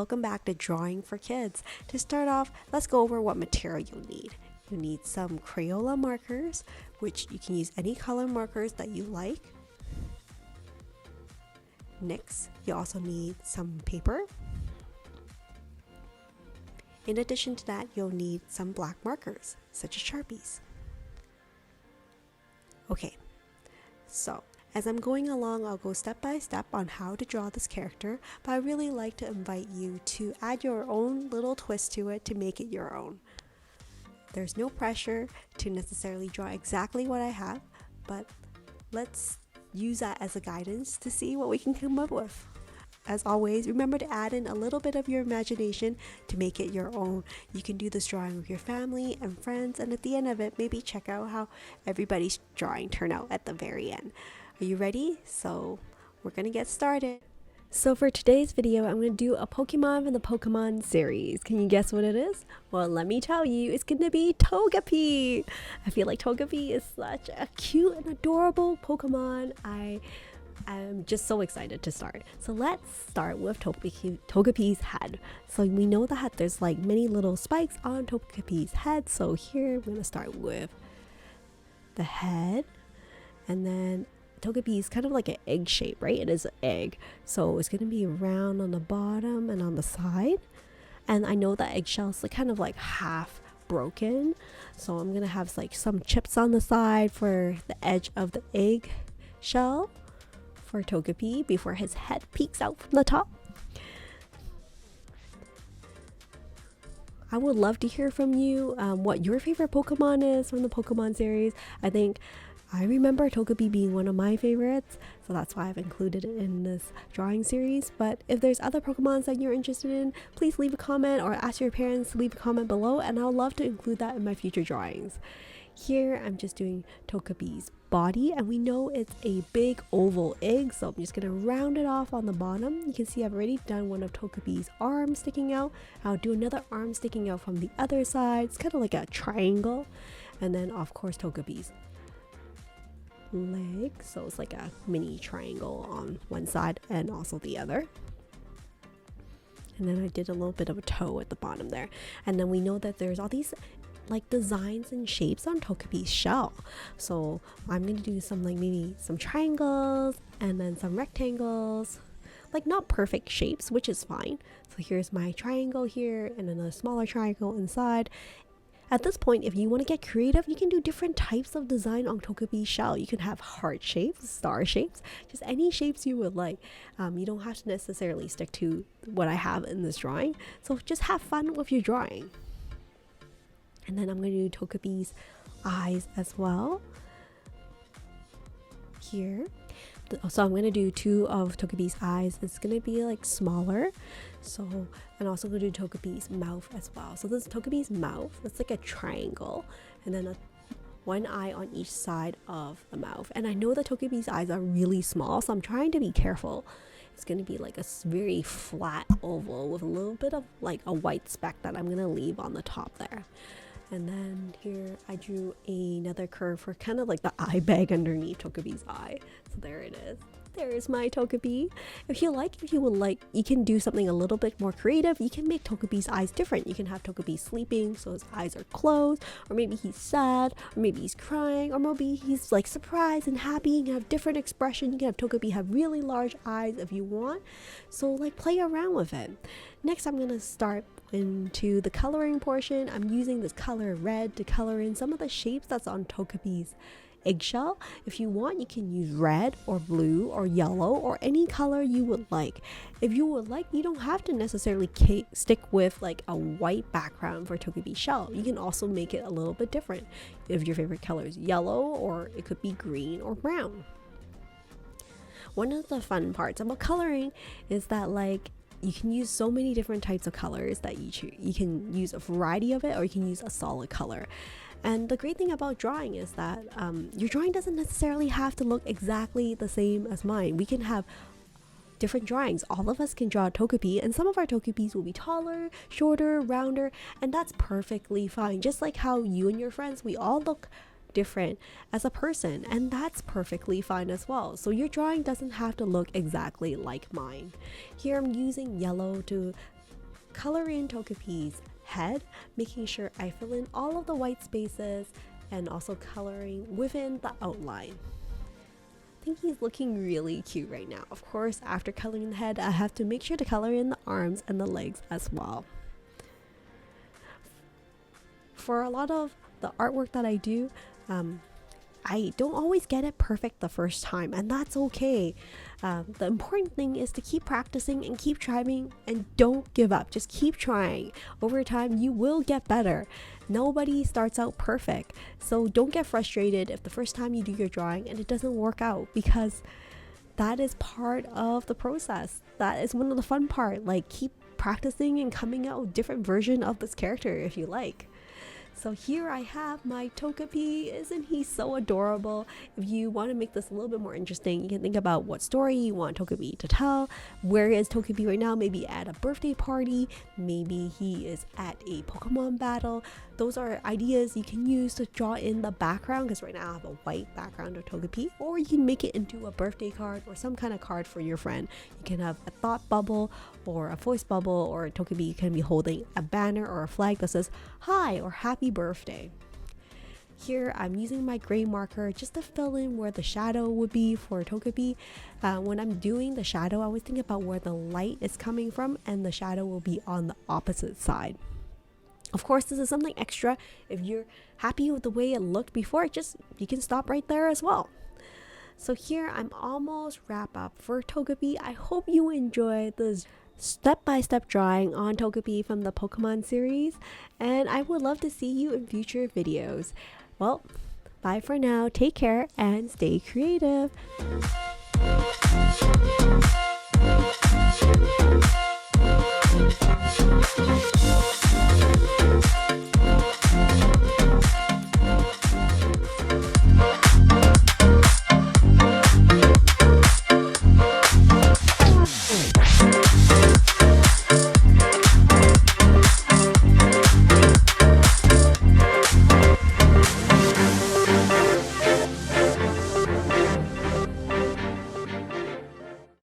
welcome back to Drawing for Kids. To start off, let's go over what material you'll need. You need some Crayola markers, which you can use any color markers that you like. Next, you also need some paper. In addition to that, you'll need some black markers, such as Sharpies. Okay, so as I'm going along, I'll go step by step on how to draw this character, but I really like to invite you to add your own little twist to it to make it your own. There's no pressure to necessarily draw exactly what I have, but let's use that as a guidance to see what we can come up with. As always, remember to add in a little bit of your imagination to make it your own. You can do this drawing with your family and friends, and at the end of it, maybe check out how everybody's drawing turned out at the very end. Are you ready? So we're gonna get started. So for today's video, I'm going to do a Pokemon from the Pokemon series. Can you guess what it is? Well, let me tell you, it's going to be TOGEPI. I feel like TOGEPI is such a cute and adorable Pokemon. I'm just so excited to start. So let's start with TOGEPI's head. So we know that there's like many little spikes on TOGEPI's head. So here I'm going to start with the head, and then Togepi is kind of like an egg shape, right? It is an egg. So it's going to be round on the bottom and on the side. And I know that eggshell is like kind of like half broken. So I'm going to have like some chips on the side for the edge of the egg shell for Togepi before his head peeks out from the top. I would love to hear from you what your favorite Pokemon is from the Pokemon series. I remember Togepi being one of my favorites, so that's why I've included it in this drawing series. But if there's other Pokemons that you're interested in, please leave a comment or ask your parents to leave a comment below, and I'll love to include that in my future drawings. Here I'm just doing Togepi's body, and we know it's a big oval egg, so I'm just going to round it off on the bottom. You can see I've already done one of Togepi's arms sticking out. I'll do another arm sticking out from the other side. It's kind of like a triangle. And then of course Togepi's leg, so it's like a mini triangle on one side and also the other. And then I did a little bit of a toe at the bottom there. And then we know that there's all these like designs and shapes on Togepi's shell, so I'm gonna do some like maybe some triangles and then some rectangles, like not perfect shapes, which is fine. So here's my triangle here and then a smaller triangle inside. At this point, if you want to get creative, you can do different types of design on Togepi's shell. You can have heart shapes, star shapes, just any shapes you would like. You don't have to necessarily stick to what I have in this drawing. So just have fun with your drawing. And then I'm going to do Togepi's eyes as well. Here. So I'm going to do two of Togepi's eyes. It's going to be like smaller. So, and also going to do Togepi's mouth as well. So this is Togepi's mouth. It's like a triangle. And then one eye on each side of the mouth. And I know that Togepi's eyes are really small, so I'm trying to be careful. It's going to be like a very flat oval with a little bit of like a white speck that I'm going to leave on the top there. And then here I drew another curve for kind of like the eye bag underneath Togepi's eye. So there it is. There's my Togepi. If you would like, you can do something a little bit more creative. You can make Togepi's eyes different. You can have Togepi sleeping, so his eyes are closed, or maybe he's sad, or maybe he's crying, or maybe he's like surprised and happy. You can have different expression. You can have Togepi have really large eyes if you want. So like play around with it. Next, I'm gonna start into the coloring portion. I'm using this color red to color in some of the shapes that's on Togepi's eggshell. If you want, you can use red or blue or yellow or any color you would like. If you would like, you don't have to necessarily stick with like a white background for Togepi's shell. You can also make it a little bit different if your favorite color is yellow, or it could be green or brown. One of the fun parts about coloring is that like you can use so many different types of colors that you choose. You can use a variety of it, or you can use a solid color. And the great thing about drawing is that your drawing doesn't necessarily have to look exactly the same as mine. We can have different drawings. All of us can draw a Togepi, and some of our Togepis will be taller, shorter, rounder, and that's perfectly fine. Just like how you and your friends, we all look different as a person, and that's perfectly fine as well. So your drawing doesn't have to look exactly like mine. Here I'm using yellow to color in TOGEPI's head, making sure I fill in all of the white spaces and also coloring within the outline. I think he's looking really cute right now. Of course, after coloring the head, I have to make sure to color in the arms and the legs as well. For a lot of the artwork that I do, I don't always get it perfect the first time, and that's okay. The important thing is to keep practicing and keep trying, and don't give up. Just keep trying. Over time, you will get better. Nobody starts out perfect, so don't get frustrated if the first time you do your drawing and it doesn't work out, because that is part of the process. That is one of the fun part. Like, keep practicing and coming out with different version of this character if you like. So here I have my TOGEPI. Isn't he so adorable? If you want to make this a little bit more interesting, you can think about what story you want TOGEPI to tell. Where is TOGEPI right now? Maybe at a birthday party. Maybe he is at a Pokemon battle. Those are ideas you can use to draw in the background, because right now I have a white background of TOGEPI. Or you can make it into a birthday card or some kind of card for your friend. You can have a thought bubble or a voice bubble, or TOGEPI can be holding a banner or a flag that says hi or happy birthday. Here I'm using my gray marker just to fill in where the shadow would be for TOGEPI. When I'm doing the shadow, I always think about where the light is coming from, and the shadow will be on the opposite side. Of course, this is something extra. If you're happy with the way it looked before, you can stop right there as well. So here I'm almost wrap up for TOGEPI. I hope you enjoyed this step-by-step drawing on TOGEPI from the Pokemon series, and I would love to see you in future videos. Well, bye for now, take care, and stay creative.